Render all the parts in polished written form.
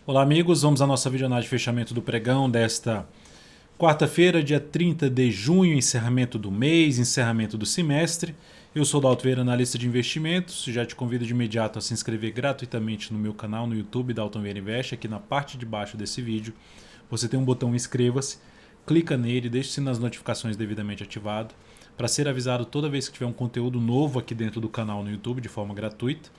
Olá amigos, vamos à nossa videoanálise de fechamento do pregão desta quarta-feira, dia 30 de junho, encerramento do mês, encerramento do semestre. Eu sou o Dalton Vieira, analista de investimentos, já te convido de imediato a se inscrever gratuitamente no meu canal no YouTube, Dalton Vieira Invest. Aqui na parte de baixo desse vídeo você tem um botão inscreva-se, clica nele, deixe o sininho das notificações devidamente ativado para ser avisado toda vez que tiver um conteúdo novo aqui dentro do canal no YouTube de forma gratuita.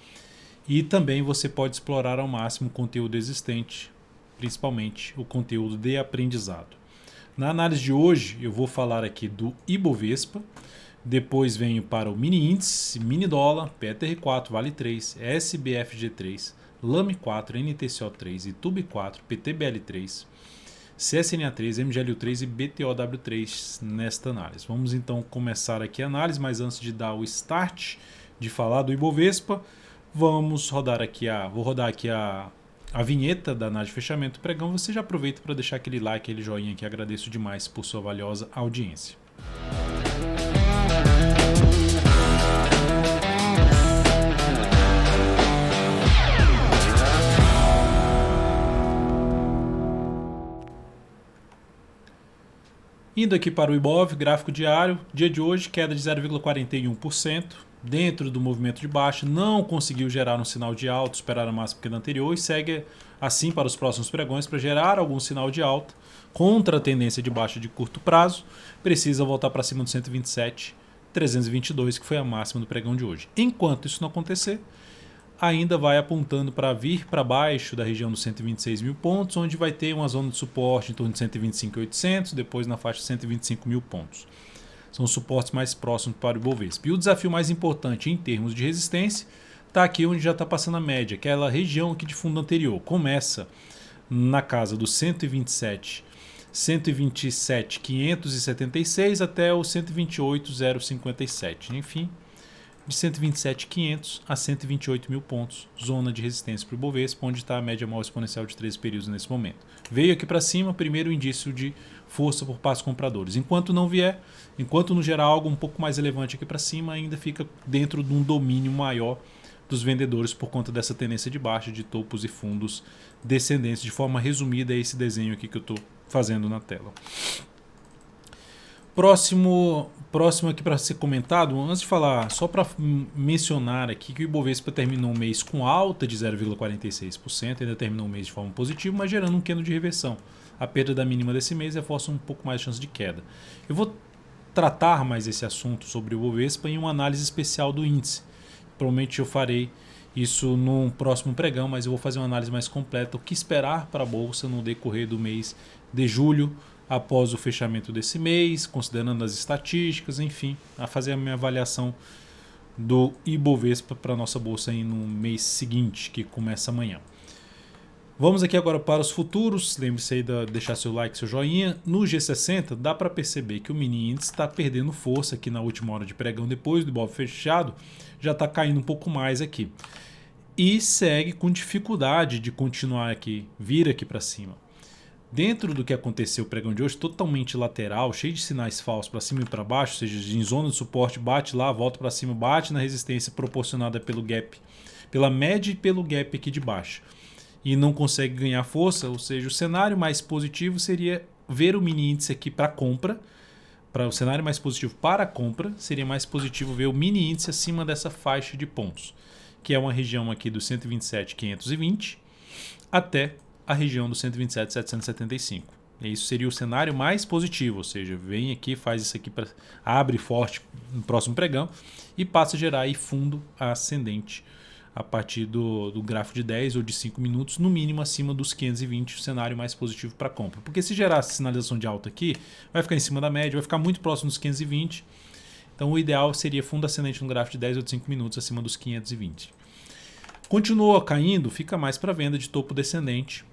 E também você pode explorar ao máximo o conteúdo existente, principalmente o conteúdo de aprendizado. Na análise de hoje eu vou falar aqui do Ibovespa, depois venho para o mini índice, mini dólar, PTR4, Vale 3, SBFG3, LAME 4, NTCO3, ITUB 4, PTBL3, CSNA3, MGLU3 e BTOW3 nesta análise. Vamos então começar aqui a análise, mas antes de dar o start de falar do Ibovespa, vamos rodar aqui vou rodar aqui a vinheta da análise de fechamento do pregão. Você já aproveita para deixar aquele like, aquele joinha que agradeço demais por sua valiosa audiência. Indo aqui para o Ibov, gráfico diário, dia de hoje, queda de 0,41%, dentro do movimento de baixa, não conseguiu gerar um sinal de alta, esperar a máxima queda anterior e segue assim para os próximos pregões para gerar algum sinal de alta, contra a tendência de baixa de curto prazo, precisa voltar para cima do 127,322, que foi a máxima do pregão de hoje. Enquanto isso não acontecer, ainda vai apontando para vir para baixo da região dos 126 mil pontos, onde vai ter uma zona de suporte em torno de 125.800, depois na faixa de 125 mil pontos. São os suportes mais próximos para o Ibovespa. E o desafio mais importante em termos de resistência está aqui onde já está passando a média, aquela região aqui de fundo anterior. Começa na casa dos 127.576 até o 128.057. Enfim, de 127.500 a 128 mil pontos, zona de resistência para o Ibovespa, onde está a média móvel exponencial de 13 períodos nesse momento. Veio aqui para cima, primeiro indício de força por parte dos compradores. Enquanto não vier, enquanto não gerar algo um pouco mais relevante aqui para cima, ainda fica dentro de um domínio maior dos vendedores por conta dessa tendência de baixa de topos e fundos descendentes. De forma resumida, é esse desenho aqui que eu estou fazendo na tela. Próximo aqui para ser comentado, antes de falar, só para mencionar aqui que o Ibovespa terminou o mês com alta de 0,46%, ainda terminou o mês de forma positiva, mas gerando um candle de reversão. A perda da mínima desse mês reforça um pouco mais a chance de queda. Eu vou tratar mais esse assunto sobre o Ibovespa em uma análise especial do índice. Provavelmente eu farei isso no próximo pregão, mas eu vou fazer uma análise mais completa, o que esperar para a Bolsa no decorrer do mês de julho, após o fechamento desse mês, considerando as estatísticas, enfim, a fazer a minha avaliação do Ibovespa para a nossa bolsa aí no mês seguinte, que começa amanhã. Vamos aqui agora para os futuros. Lembre-se aí de deixar seu like, seu joinha. No G60 dá para perceber que o mini índice está perdendo força aqui na última hora de pregão, depois do Ibov fechado, já está caindo um pouco mais aqui. E segue com dificuldade de continuar aqui, vir aqui para cima. Dentro do que aconteceu o pregão de hoje, totalmente lateral, cheio de sinais falsos para cima e para baixo, ou seja, em zona de suporte, bate lá, volta para cima, bate na resistência proporcionada pelo gap, pela média e pelo gap aqui de baixo. E não consegue ganhar força, ou seja, o cenário mais positivo seria ver o mini índice aqui para compra. Para o cenário mais positivo para a compra, seria mais positivo ver o mini índice acima dessa faixa de pontos, que é uma região aqui do 127.520 até a região do 127.775. Isso seria o cenário mais positivo, ou seja, vem aqui, faz isso aqui, abre forte no próximo pregão e passa a gerar aí fundo ascendente a partir do gráfico de 10 ou de 5 minutos, no mínimo acima dos 520, o cenário mais positivo para compra. Porque se gerar sinalização de alta aqui, vai ficar em cima da média, vai ficar muito próximo dos 520. Então o ideal seria fundo ascendente no gráfico de 10 ou de 5 minutos acima dos 520. Continua caindo, fica mais para venda de topo descendente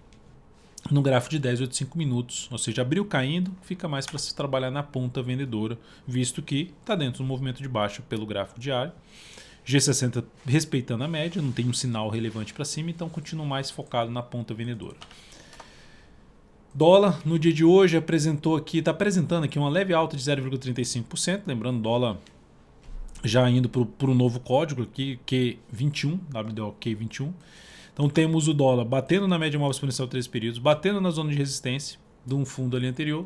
no gráfico de 10 ou de 5 minutos, ou seja, abriu caindo, fica mais para se trabalhar na ponta vendedora, visto que está dentro do movimento de baixa pelo gráfico diário. G60 respeitando a média, não tem um sinal relevante para cima, então continua mais focado na ponta vendedora. Dólar no dia de hoje está apresentando aqui uma leve alta de 0,35%, lembrando dólar já indo para o novo código aqui, Q21, WDO Q21, Então temos o dólar batendo na média móvel exponencial 3 períodos, batendo na zona de resistência de um fundo ali anterior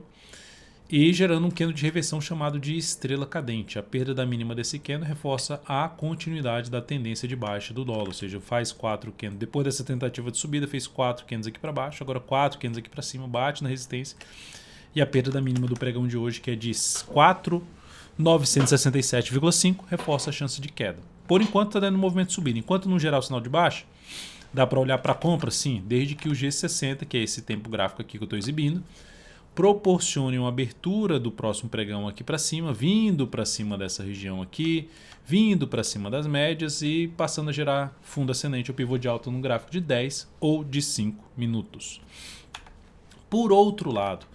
e gerando um candle de reversão chamado de estrela cadente. A perda da mínima desse candle reforça a continuidade da tendência de baixa do dólar, ou seja, faz 4 candles. Depois dessa tentativa de subida, fez 4 candles aqui para baixo, agora 4 candles aqui para cima, bate na resistência. E a perda da mínima do pregão de hoje, que é de 4.967,5, reforça a chance de queda. Por enquanto está dando movimento de subida. Enquanto não gerar o sinal de baixa, dá para olhar para a compra, sim, desde que o G60, que é esse tempo gráfico aqui que eu estou exibindo, proporcione uma abertura do próximo pregão aqui para cima, vindo para cima dessa região aqui, vindo para cima das médias e passando a gerar fundo ascendente ou pivô de alta no gráfico de 10 ou de 5 minutos. Por outro lado,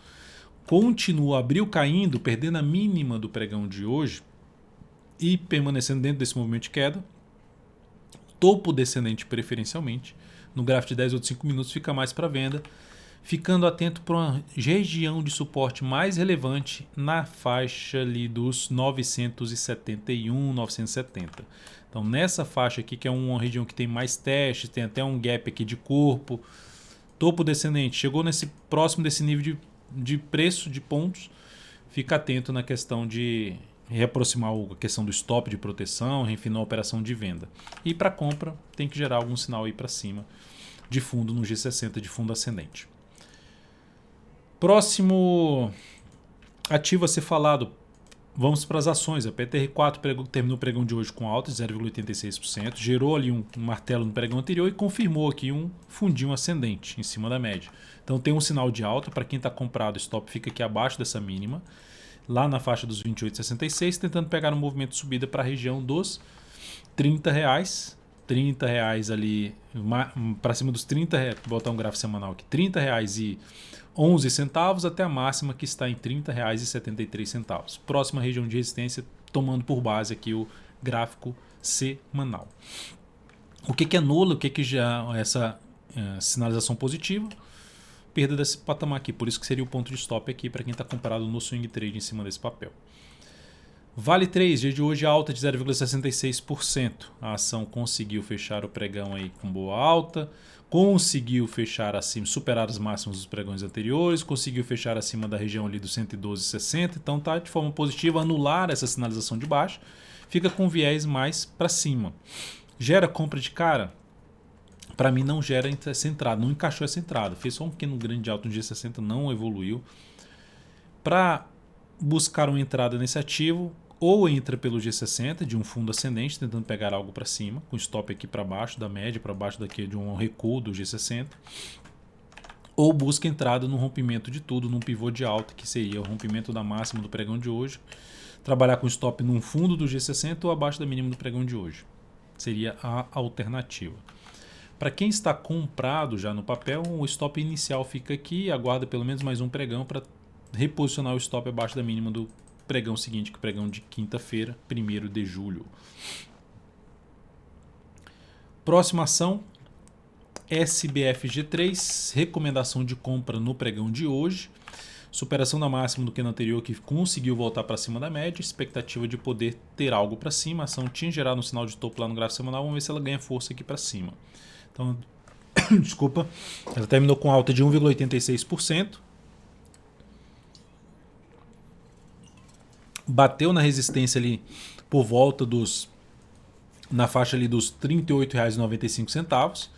continua abril caindo, perdendo a mínima do pregão de hoje e permanecendo dentro desse movimento de queda, topo descendente preferencialmente, no gráfico de 10 ou de 5 minutos fica mais para venda, ficando atento para uma região de suporte mais relevante na faixa ali dos 971, 970. Então nessa faixa aqui, que é uma região que tem mais testes, tem até um gap aqui de corpo, topo descendente, chegou nesse próximo desse nível de preço de pontos, fica atento na questão de reaproximar a questão do stop de proteção, refinar a operação de venda. E para compra tem que gerar algum sinal aí para cima de fundo no G60 de fundo ascendente. Próximo ativo a ser falado, vamos para as ações. A PTR4 terminou o pregão de hoje com alta de 0,86%, gerou ali um martelo no pregão anterior e confirmou aqui um fundinho ascendente em cima da média. Então tem um sinal de alta, para quem está comprado, o stop fica aqui abaixo dessa mínima, lá na faixa dos 28,66, tentando pegar um movimento de subida para a região dos R$30. R$30 ali, para cima dos R$30, vou botar um gráfico semanal aqui, R$30,11 até a máxima que está em R$30,73. Próxima região de resistência, tomando por base aqui o gráfico semanal. O que anula, o que já essa sinalização positiva? Perda desse patamar aqui, por isso que seria o ponto de stop aqui para quem está comprado no swing trade em cima desse papel. Vale 3, dia de hoje alta de 0,66%. A ação conseguiu fechar o pregão aí com boa alta, conseguiu fechar acima, superar as máximas dos pregões anteriores, conseguiu fechar acima da região ali dos 112,60, então tá de forma positiva, anular essa sinalização de baixa, fica com viés mais para cima. Gera compra de cara? Para mim não gera essa entrada, não encaixou essa entrada, fez só um pequeno grande de alta no G60, não evoluiu. Para buscar uma entrada nesse ativo, ou entra pelo G60 de um fundo ascendente, tentando pegar algo para cima, com stop aqui para baixo da média, para baixo daqui de um recuo do G60, ou busca entrada no rompimento de tudo, num pivô de alta, que seria o rompimento da máxima do pregão de hoje, trabalhar com stop num fundo do G60 ou abaixo da mínima do pregão de hoje. Seria a alternativa. Para quem está comprado já no papel, o stop inicial fica aqui e aguarda pelo menos mais um pregão para reposicionar o stop abaixo da mínima do pregão seguinte, que é o pregão de quinta-feira, 1º de julho. Próxima ação, SBFG3, recomendação de compra no pregão de hoje. Superação da máxima do que no anterior, que conseguiu voltar para cima da média, expectativa de poder ter algo para cima. A ação tinha gerado um sinal de topo lá no gráfico semanal, vamos ver se ela ganha força aqui para cima. Então, desculpa, ela terminou com alta de 1,86%. Bateu na resistência ali por volta na faixa ali dos R$ 38,95,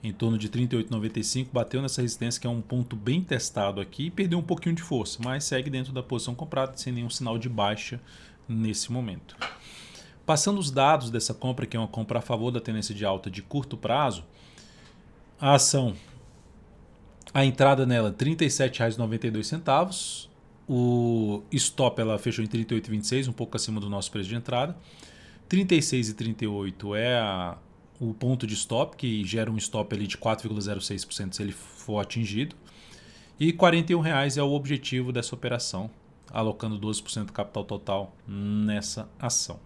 em torno de R$ 38,95, bateu nessa resistência que é um ponto bem testado aqui e perdeu um pouquinho de força, mas segue dentro da posição comprada sem nenhum sinal de baixa nesse momento. Passando os dados dessa compra, que é uma compra a favor da tendência de alta de curto prazo, a ação, a entrada nela R$ 37,92, o stop ela fechou em 38,26, um pouco acima do nosso preço de entrada. 36,38 é o ponto de stop, que gera um stop ali de 4,06% se ele for atingido. E R$ 41,00 é o objetivo dessa operação, alocando 12% do capital total nessa ação.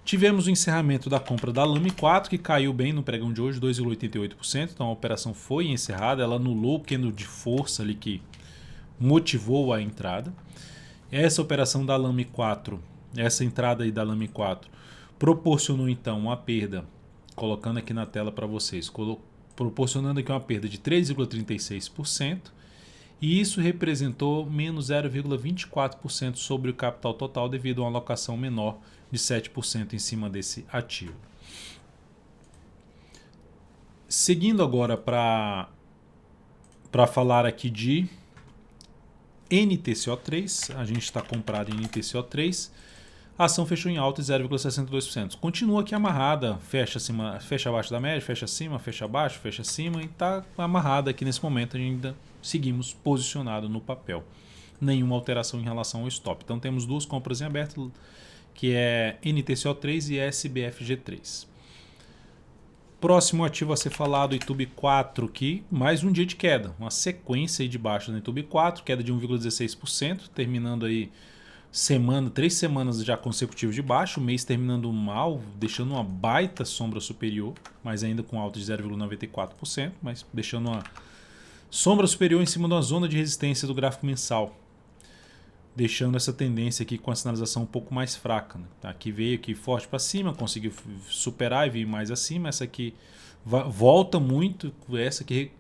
Tivemos o encerramento da compra da Lame 4, que caiu bem no pregão de hoje, 2,88%. Então a operação foi encerrada, ela anulou o candle de força ali que motivou a entrada. Essa operação da Lame 4, essa entrada aí da Lame 4, proporcionou então uma perda, colocando aqui na tela para vocês, proporcionando aqui uma perda de 3,36%, e isso representou menos 0,24% sobre o capital total devido a uma alocação menor de 7% em cima desse ativo. Seguindo agora para falar aqui de NTCO3, a gente está comprado em NTCO3, a ação fechou em alta de 0,62%. Continua aqui amarrada, fecha abaixo da média, fecha acima, fecha abaixo, fecha acima, e está amarrada aqui nesse momento. Ainda seguimos posicionado no papel. Nenhuma alteração em relação ao stop. Então temos duas compras em aberto, que é NTCO3 e SBFG3. Próximo ativo a ser falado, YouTube 4, que mais um dia de queda, uma sequência aí de baixa no YouTube 4, queda de 1,16%, terminando aí 3 semanas já consecutivas de baixa, o mês terminando mal, deixando uma baita sombra superior, mas ainda com alta de 0,94%, mas deixando uma sombra superior em cima de uma zona de resistência do gráfico mensal, deixando essa tendência aqui com a sinalização um pouco mais fraca, né? Aqui veio aqui forte para cima, conseguiu superar e vir mais acima. Essa aqui volta muito, essa aqui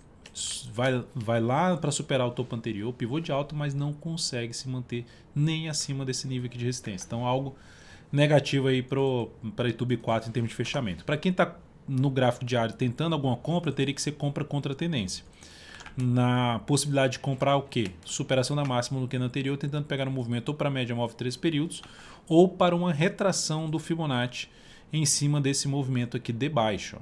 vai lá para superar o topo anterior, pivô de alta, mas não consegue se manter nem acima desse nível aqui de resistência. Então algo negativo aí para YouTube 4 em termos de fechamento. Para quem está no gráfico diário tentando alguma compra, teria que ser compra contra a tendência. Na possibilidade de comprar o quê? Superação da máxima no candle anterior, tentando pegar um movimento ou para a média móvel de 3 períodos ou para uma retração do Fibonacci em cima desse movimento aqui de baixo.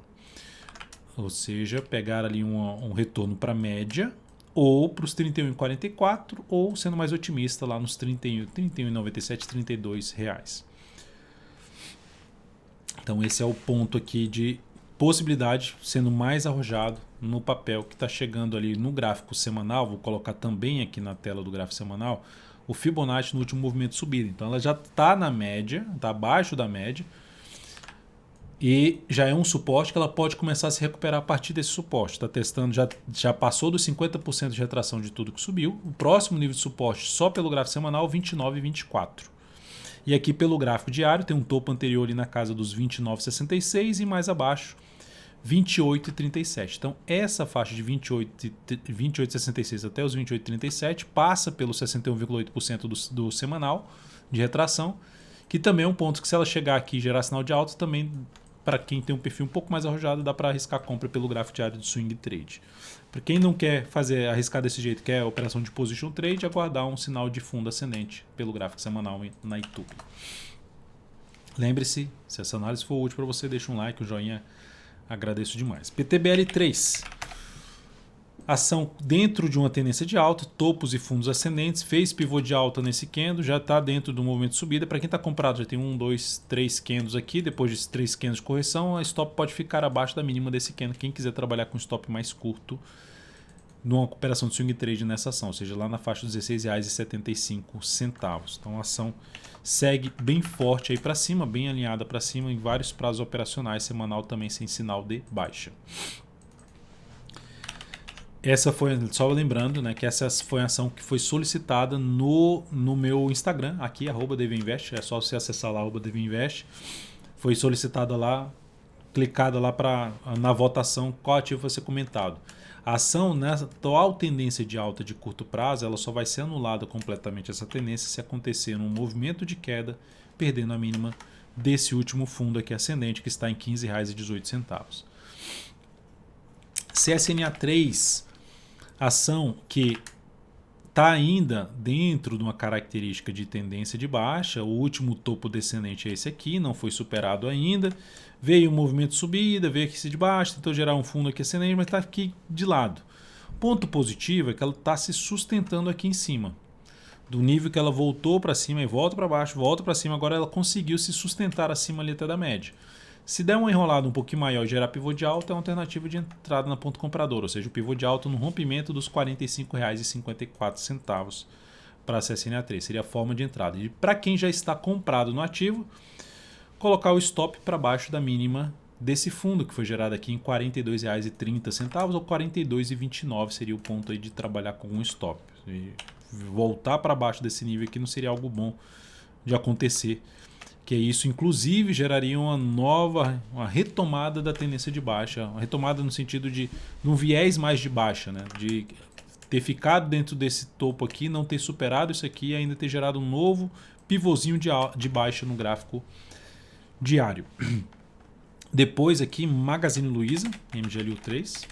Ou seja, pegar ali um retorno para a média ou para os 31,44 ou, sendo mais otimista, lá nos 31,97, 32 reais. Então esse é o ponto aqui de possibilidade, sendo mais arrojado no papel, que está chegando ali no gráfico semanal. Vou colocar também aqui na tela do gráfico semanal o Fibonacci no último movimento de subida. Então ela já está na média, está abaixo da média, e já é um suporte que ela pode começar a se recuperar a partir desse suporte. Está testando, já passou dos 50% de retração de tudo que subiu. O próximo nível de suporte só pelo gráfico semanal, 29,24. E aqui pelo gráfico diário tem um topo anterior ali na casa dos 29,66 e mais abaixo 28,37. Então essa faixa de 28,66 até os 28,37 passa pelo 61,8% do semanal de retração, que também é um ponto que, se ela chegar aqui e gerar sinal de alta, também para quem tem um perfil um pouco mais arrojado, dá para arriscar compra pelo gráfico diário de swing trade. Para quem não quer arriscar desse jeito, quer operação de position trade, aguardar um sinal de fundo ascendente pelo gráfico semanal na YouTube. Lembre-se, se essa análise for útil para você, deixa um like, um joinha, agradeço demais. PTBL3, ação dentro de uma tendência de alta, topos e fundos ascendentes, fez pivô de alta nesse candle, já está dentro do movimento de subida. Para quem está comprado, já tem 1, 2, 3 candles aqui. Depois de 3 candles de correção, a stop pode ficar abaixo da mínima desse candle. Quem quiser trabalhar com stop mais curto numa operação de swing trade nessa ação, ou seja, lá na faixa dos R$16,75. Então a ação segue bem forte aí para cima, bem alinhada para cima em vários prazos operacionais, semanal também sem sinal de baixa. Essa foi, só lembrando, né, que essa foi a ação que foi solicitada no meu Instagram, aqui, @devinvest, é só você acessar lá, @devinvest. Foi solicitada lá, clicada lá na votação qual ativo vai ser comentado. A ação, nessa atual tendência de alta de curto prazo, ela só vai ser anulada completamente, essa tendência, se acontecer um movimento de queda, perdendo a mínima desse último fundo aqui ascendente, que está em R$15,18. CSNA3, ação que está ainda dentro de uma característica de tendência de baixa. O último topo descendente é esse aqui, não foi superado ainda. Veio um movimento de subida, veio aqui de baixo, tentou gerar um fundo aqui ascendente, mas está aqui de lado. Ponto positivo é que ela está se sustentando aqui em cima. Do nível que ela voltou para cima e volta para baixo, volta para cima, agora ela conseguiu se sustentar acima ali até da média. Se der uma enrolada um pouquinho maior e gerar pivô de alta, é uma alternativa de entrada na ponta compradora, ou seja, o pivô de alta no rompimento dos R$45,54 para a CSNA3. Seria a forma de entrada. E para quem já está comprado no ativo, colocar o stop para baixo da mínima desse fundo, que foi gerado aqui em R$42,30 ou R$42,29 seria o ponto aí de trabalhar com um stop. E voltar para baixo desse nível aqui não seria algo bom de acontecer, que isso inclusive geraria uma retomada da tendência de baixa, uma retomada no sentido de um viés mais de baixa, né? De ter ficado dentro desse topo aqui, não ter superado isso aqui e ainda ter gerado um novo pivôzinho de baixa no gráfico diário. Depois aqui Magazine Luiza, MGLU3.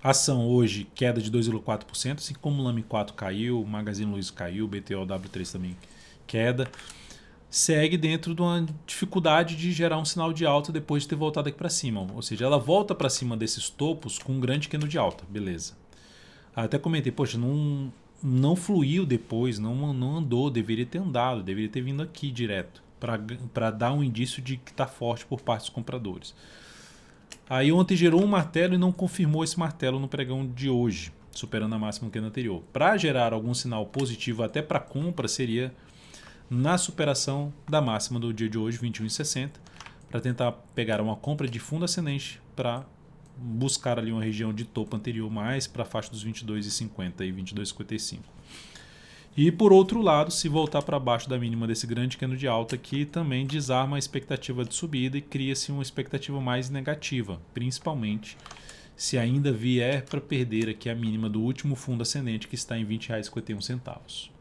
Ação hoje queda de 2,4%, assim como o Lame 4 caiu, o Magazine Luiza caiu, o BTOW3 também queda. Segue dentro de uma dificuldade de gerar um sinal de alta depois de ter voltado aqui para cima. Ou seja, ela volta para cima desses topos com um grande candle de alta, beleza. Até comentei, poxa, não fluiu depois, não andou, deveria ter andado, deveria ter vindo aqui direto, para dar um indício de que está forte por parte dos compradores. Aí ontem gerou um martelo e não confirmou esse martelo no pregão de hoje, superando a máxima que no anterior. Para gerar algum sinal positivo até para compra, seria na superação da máxima do dia de hoje, 21,60, para tentar pegar uma compra de fundo ascendente para buscar ali uma região de topo anterior mais para a faixa dos 22,50 e 22,55. E por outro lado, se voltar para baixo da mínima desse grande candle de alta aqui, também desarma a expectativa de subida e cria-se uma expectativa mais negativa, principalmente se ainda vier para perder aqui a mínima do último fundo ascendente, que está em R$ 20,51.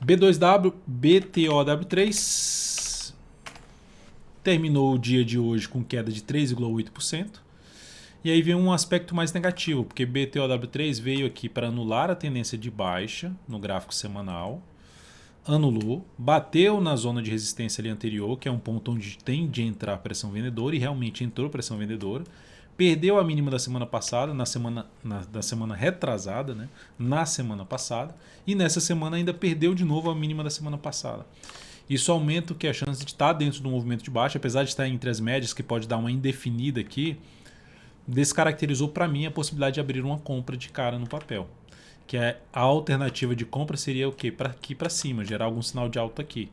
B2W, BTOW3 terminou o dia de hoje com queda de 3,8%. E aí vem um aspecto mais negativo, porque BTOW3 veio aqui para anular a tendência de baixa no gráfico semanal, anulou, bateu na zona de resistência ali anterior, que é um ponto onde tem de entrar pressão vendedora, e realmente entrou pressão vendedora. Perdeu a mínima da semana passada, da semana retrasada, né? Na semana passada, e nessa semana ainda perdeu de novo a mínima da semana passada. Isso aumenta o que a chance de estar dentro do movimento de baixa, apesar de estar entre as médias, que pode dar uma indefinida aqui, descaracterizou para mim a possibilidade de abrir uma compra de cara no papel. Que a alternativa de compra seria o quê? Para aqui para cima, gerar algum sinal de alta aqui.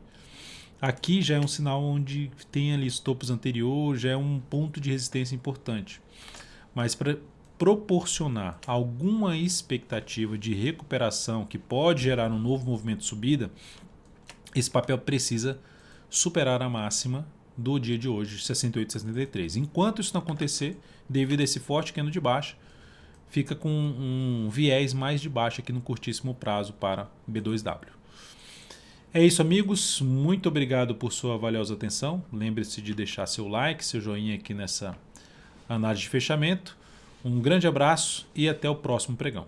Aqui já é um sinal onde tem ali os topos anteriores, já é um ponto de resistência importante. Mas para proporcionar alguma expectativa de recuperação que pode gerar um novo movimento de subida, esse papel precisa superar a máxima do dia de hoje, 68,63. Enquanto isso não acontecer, devido a esse forte candle de baixa, fica com um viés mais de baixa aqui no curtíssimo prazo para B2W. É isso, amigos. Muito obrigado por sua valiosa atenção. Lembre-se de deixar seu like, seu joinha aqui nessa análise de fechamento. Um grande abraço e até o próximo pregão.